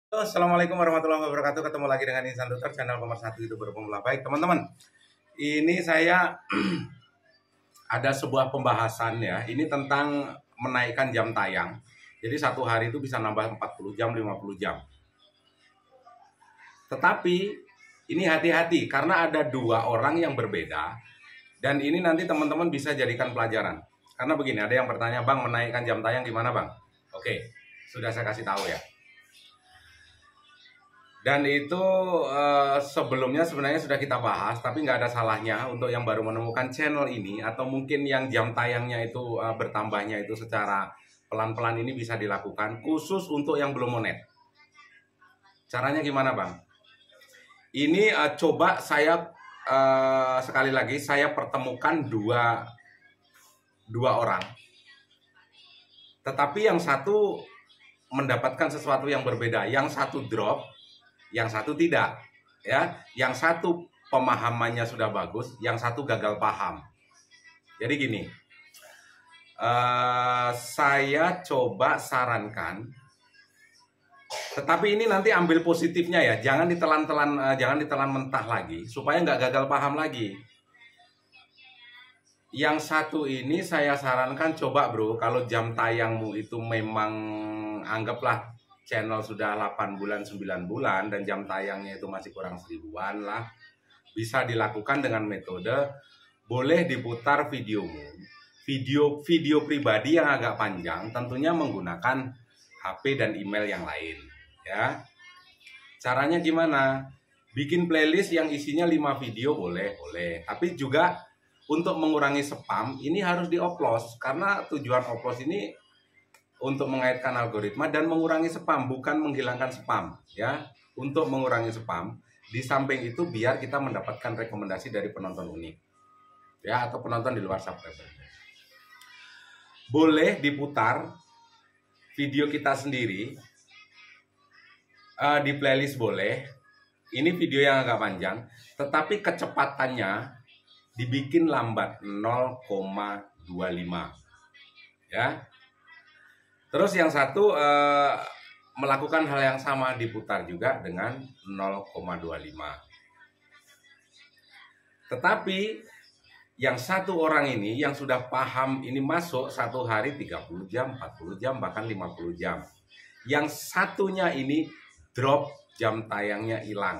Halo, Assalamualaikum warahmatullahi wabarakatuh. Ketemu lagi dengan Insan Tutor, channel nomor 1 YouTuber pemula. Baik teman-teman, ini saya ada sebuah pembahasan ya. Ini tentang menaikkan jam tayang. Jadi satu hari itu bisa nambah 40 jam, 50 jam. Tetapi ini hati-hati karena ada dua orang yang berbeda. Dan ini nanti teman-teman bisa jadikan pelajaran. Karena begini, ada yang bertanya, Bang, menaikkan jam tayang gimana Bang? Oke, sudah saya kasih tahu ya. Dan itu sebelumnya sebenarnya sudah kita bahas, tapi nggak ada salahnya untuk yang baru menemukan channel ini atau mungkin yang jam tayangnya itu bertambahnya itu secara pelan-pelan ini bisa dilakukan khusus untuk yang belum monet. Caranya gimana Bang? Ini coba saya sekali lagi saya pertemukan dua orang, tetapi yang satu mendapatkan sesuatu yang berbeda, yang satu drop, yang satu tidak, ya. Yang satu pemahamannya sudah bagus, yang satu gagal paham. Jadi gini, saya coba sarankan, tetapi ini nanti ambil positifnya ya, jangan ditelan mentah lagi, supaya nggak gagal paham lagi. Yang satu ini saya sarankan coba bro, kalau jam tayangmu itu memang anggaplah channel sudah 8 bulan, 9 bulan dan jam tayangnya itu masih kurang 1000-an lah. Bisa dilakukan dengan metode boleh diputar videomu. Video pribadi yang agak panjang tentunya menggunakan HP dan email yang lain, ya. Caranya gimana? Bikin playlist yang isinya 5 video boleh. Tapi juga untuk mengurangi spam ini harus dioplos karena tujuan oplos ini untuk mengaitkan algoritma dan mengurangi spam, bukan menghilangkan spam, ya. Untuk mengurangi spam, di samping itu biar kita mendapatkan rekomendasi dari penonton unik, ya, atau penonton di luar subscriber. Boleh diputar video kita sendiri di playlist boleh. Ini video yang agak panjang, tetapi kecepatannya dibikin lambat 0,25, ya. Terus yang satu melakukan hal yang sama, diputar juga dengan 0,25. Tetapi yang satu orang ini yang sudah paham ini masuk satu hari 30 jam, 40 jam, bahkan 50 jam. Yang satunya ini drop, jam tayangnya hilang.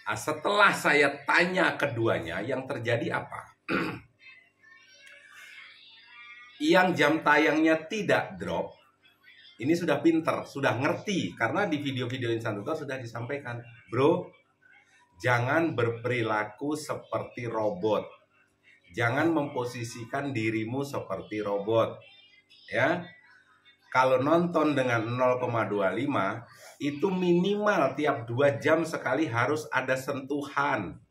Nah, setelah saya tanya keduanya, yang terjadi apa? Yang jam tayangnya tidak drop, ini sudah pinter, sudah ngerti. Karena di video-video Insan Tutor sudah disampaikan, bro, jangan berperilaku seperti robot. Jangan memposisikan dirimu seperti robot, ya. Kalau nonton dengan 0,25, itu minimal tiap 2 jam sekali harus ada sentuhan.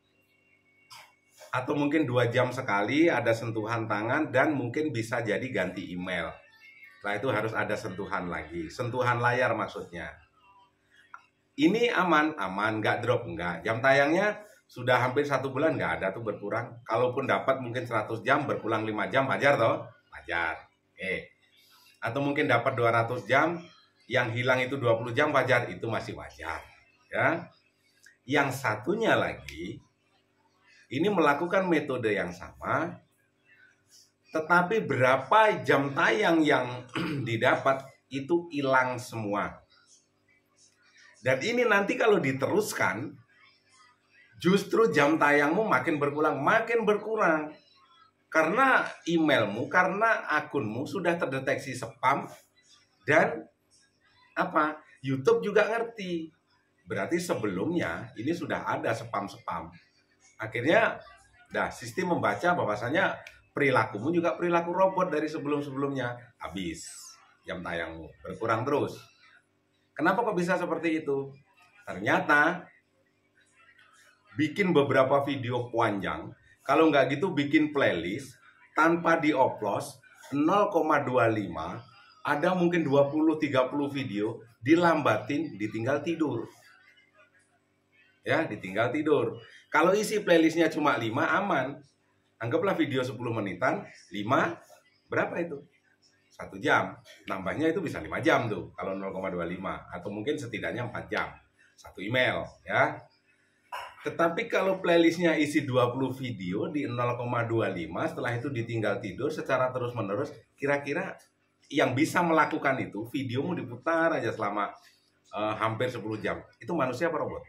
Atau mungkin 2 jam sekali ada sentuhan tangan dan mungkin bisa jadi ganti email. Setelah itu harus ada sentuhan lagi, sentuhan layar maksudnya. Ini aman, nggak drop, nggak. Jam tayangnya sudah hampir 1 bulan nggak ada tuh berkurang. Kalaupun dapat mungkin 100 jam, berkurang 5 jam, wajar toh? Wajar. Oke. Atau mungkin dapat 200 jam, yang hilang itu 20 jam, wajar, itu masih wajar, ya. Yang satunya lagi ini melakukan metode yang sama, tetapi berapa jam tayang yang didapat itu hilang semua. Dan ini nanti kalau diteruskan, justru jam tayangmu makin berkurang. Karena emailmu, karena akunmu sudah terdeteksi spam. Dan apa? YouTube juga ngerti. Berarti sebelumnya ini sudah ada spam-spam. Akhirnya sistem membaca bahwasanya perilakumu juga perilaku robot dari sebelum-sebelumnya. Habis jam tayangmu berkurang terus. Kenapa kok bisa seperti itu? Ternyata bikin beberapa video panjang, kalau nggak gitu bikin playlist tanpa dioplos 0,25, ada mungkin 20-30 video dilambatin, ditinggal tidur. Ya, ditinggal tidur. Kalau isi playlistnya cuma 5, aman. Anggaplah video 10 menitan, 5, berapa itu? 1 jam, nambahnya itu bisa 5 jam tuh kalau 0,25, atau mungkin setidaknya 4 jam satu email ya. Tetapi kalau playlistnya isi 20 video di 0,25, setelah itu ditinggal tidur secara terus menerus, kira-kira yang bisa melakukan itu, videomu diputar aja selama hampir 10 jam, itu manusia apa robot?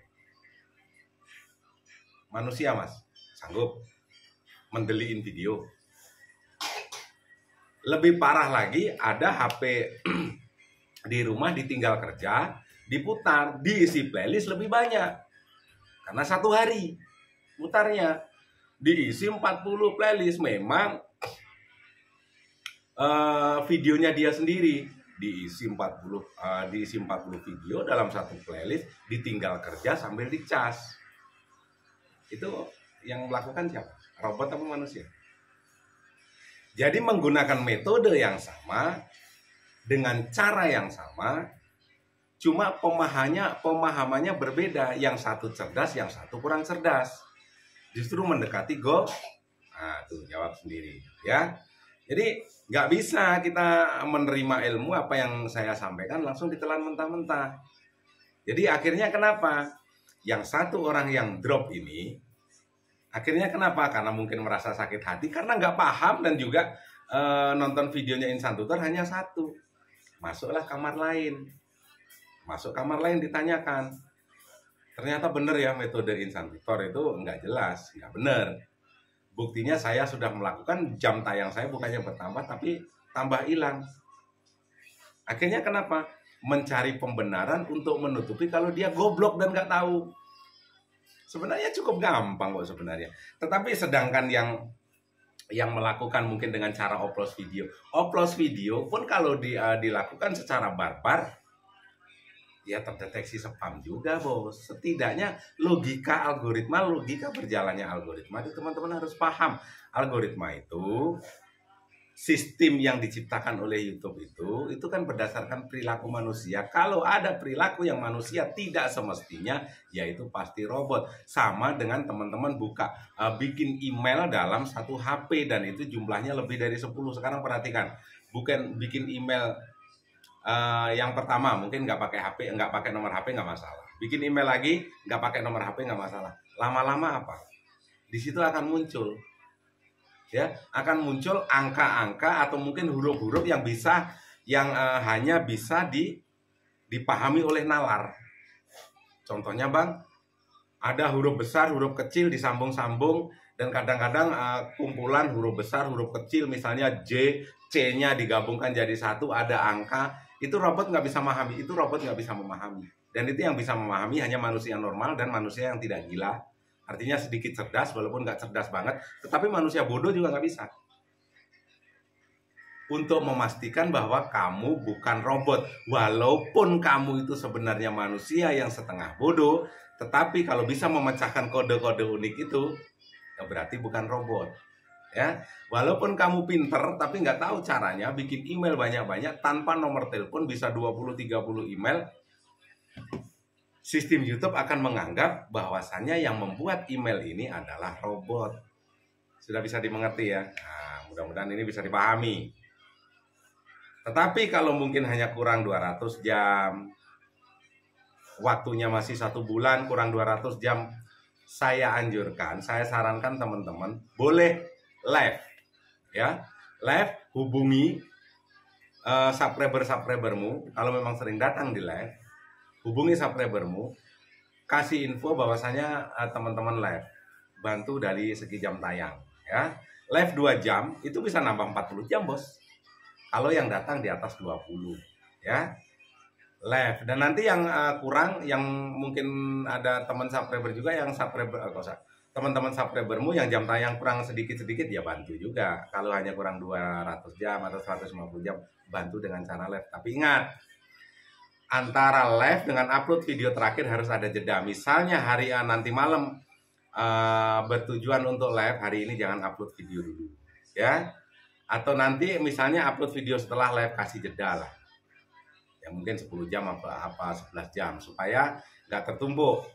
Manusia, Mas, sanggup mendeliin video. Lebih parah lagi, ada HP di rumah ditinggal kerja, diputar, diisi playlist lebih banyak. Karena 1 hari mutarnya diisi 40 playlist. Memang videonya dia sendiri diisi 40 video dalam 1 playlist, ditinggal kerja sambil dicas. Itu yang melakukan siapa? Robot atau manusia? Jadi menggunakan metode yang sama, dengan cara yang sama, cuma pemahamannya berbeda. Yang satu cerdas, yang satu kurang cerdas. Justru mendekati go. Nah, tuh jawab sendiri ya. Jadi nggak bisa kita menerima ilmu apa yang saya sampaikan langsung ditelan mentah-mentah. Jadi akhirnya kenapa? Yang satu orang yang drop ini, akhirnya kenapa? Karena mungkin merasa sakit hati, karena nggak paham, dan juga nonton videonya Insan Tutor hanya 1. Masuklah kamar lain. Masuk kamar lain ditanyakan. Ternyata benar ya, metode Insan Tutor itu nggak jelas, nggak benar. Buktinya saya sudah melakukan, jam tayang saya bukannya bertambah, tapi tambah hilang. Akhirnya kenapa? Mencari pembenaran untuk menutupi kalau dia goblok dan nggak tahu. Sebenarnya cukup gampang kok sebenarnya. Tetapi sedangkan yang melakukan mungkin dengan cara oplos video pun kalau dilakukan secara barbar, ya terdeteksi spam juga, bos. Setidaknya logika berjalannya algoritma itu teman-teman harus paham. Algoritma itu sistem yang diciptakan oleh YouTube itu kan berdasarkan perilaku manusia. Kalau ada perilaku yang manusia tidak semestinya, yaitu pasti robot. Sama dengan teman-teman bikin email dalam 1 HP, dan itu jumlahnya lebih dari 10. Sekarang perhatikan, bukan bikin email yang pertama mungkin nggak pakai HP, nggak pakai nomor HP nggak masalah. Bikin email lagi nggak pakai nomor HP nggak masalah. Lama-lama apa? Di situ akan muncul. Ya, akan muncul angka-angka atau mungkin huruf-huruf yang hanya bisa dipahami oleh nalar. Contohnya, Bang, ada huruf besar, huruf kecil disambung-sambung, dan kadang-kadang kumpulan huruf besar, huruf kecil, misalnya J, C-nya digabungkan jadi 1, ada angka. Itu robot nggak bisa memahami, itu robot nggak bisa memahami. Dan itu yang bisa memahami hanya manusia normal dan manusia yang tidak gila. Artinya sedikit cerdas, walaupun nggak cerdas banget, tetapi manusia bodoh juga nggak bisa. Untuk memastikan bahwa kamu bukan robot, walaupun kamu itu sebenarnya manusia yang setengah bodoh, tetapi kalau bisa memecahkan kode-kode unik itu, ya berarti bukan robot. Ya, walaupun kamu pinter tapi nggak tahu caranya bikin email banyak-banyak tanpa nomor telepon, bisa 20-30 email. Sistem YouTube akan menganggap bahwasannya yang membuat email ini adalah robot. Sudah bisa dimengerti ya? Nah, mudah-mudahan ini bisa dipahami. Tetapi kalau mungkin hanya kurang 200 jam, waktunya masih 1 bulan, kurang 200 jam, saya sarankan teman-teman boleh live. Ya, live, hubungi subscribermu. Kalau memang sering datang di live, hubungi subscribermu, kasih info bahwasanya teman-teman live, bantu dari segi jam tayang ya. Live 2 jam itu bisa nambah 40 jam, Bos. Kalau yang datang di atas 20 ya. Live, dan nanti yang kurang, yang mungkin ada teman subscriber juga yang teman-teman subscribermu yang jam tayang kurang sedikit-sedikit, ya bantu juga. Kalau hanya kurang 200 jam atau 150 jam, bantu dengan cara live. Tapi ingat, antara live dengan upload video terakhir harus ada jeda. Misalnya hari nanti malam bertujuan untuk live, hari ini jangan upload video dulu ya. Atau nanti misalnya upload video setelah live, kasih jeda lah. Ya mungkin 10 jam apa 11 jam supaya nggak tertumpuk.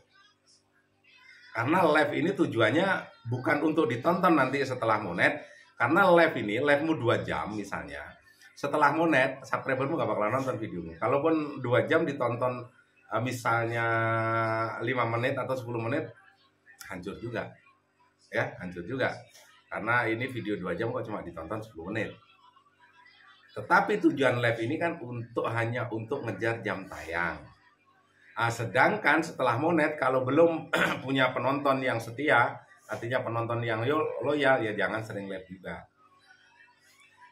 Karena live ini tujuannya bukan untuk ditonton nanti setelah monet. Karena live ini, livemu 2 jam misalnya, setelah monet, subscribermu gak bakalan nonton videomu. Kalaupun 2 jam ditonton misalnya 5 menit atau 10 menit, hancur juga. Ya, hancur juga. Karena ini video 2 jam kok cuma ditonton 10 menit. Tetapi tujuan live ini kan hanya untuk ngejar jam tayang. Sedangkan setelah monet, kalau belum punya penonton yang setia, artinya penonton yang loyal, ya jangan sering live juga.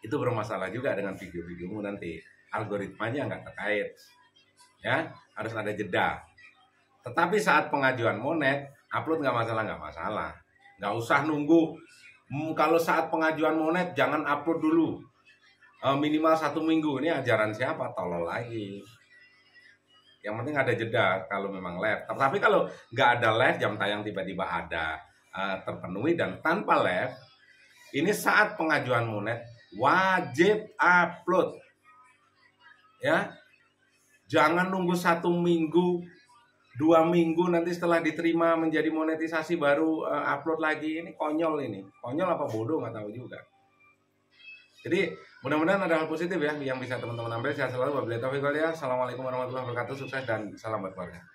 Itu bermasalah juga dengan video-videomu nanti. Algoritmanya nggak terkait. Ya, harus ada jeda. Tetapi saat pengajuan monet, upload nggak masalah. Nggak usah nunggu. Kalau saat pengajuan monet, jangan upload dulu. Minimal 1 minggu. Ini ajaran siapa? Tolol lagi. Yang penting ada jeda kalau memang live. Tapi kalau nggak ada live, jam tayang tiba-tiba ada terpenuhi dan tanpa live, ini saat pengajuan monet wajib upload. Ya, jangan nunggu 1 minggu, 2 minggu nanti setelah diterima menjadi monetisasi baru upload lagi. Ini konyol ini. Konyol apa bodoh nggak tahu juga. Jadi mudah-mudahan ada hal positif ya yang bisa teman-teman ambil. Sehat selalu. Wabillahi taufiq wal hidayah. Assalamualaikum warahmatullahi wabarakatuh. Sukses dan salam buat keluarga.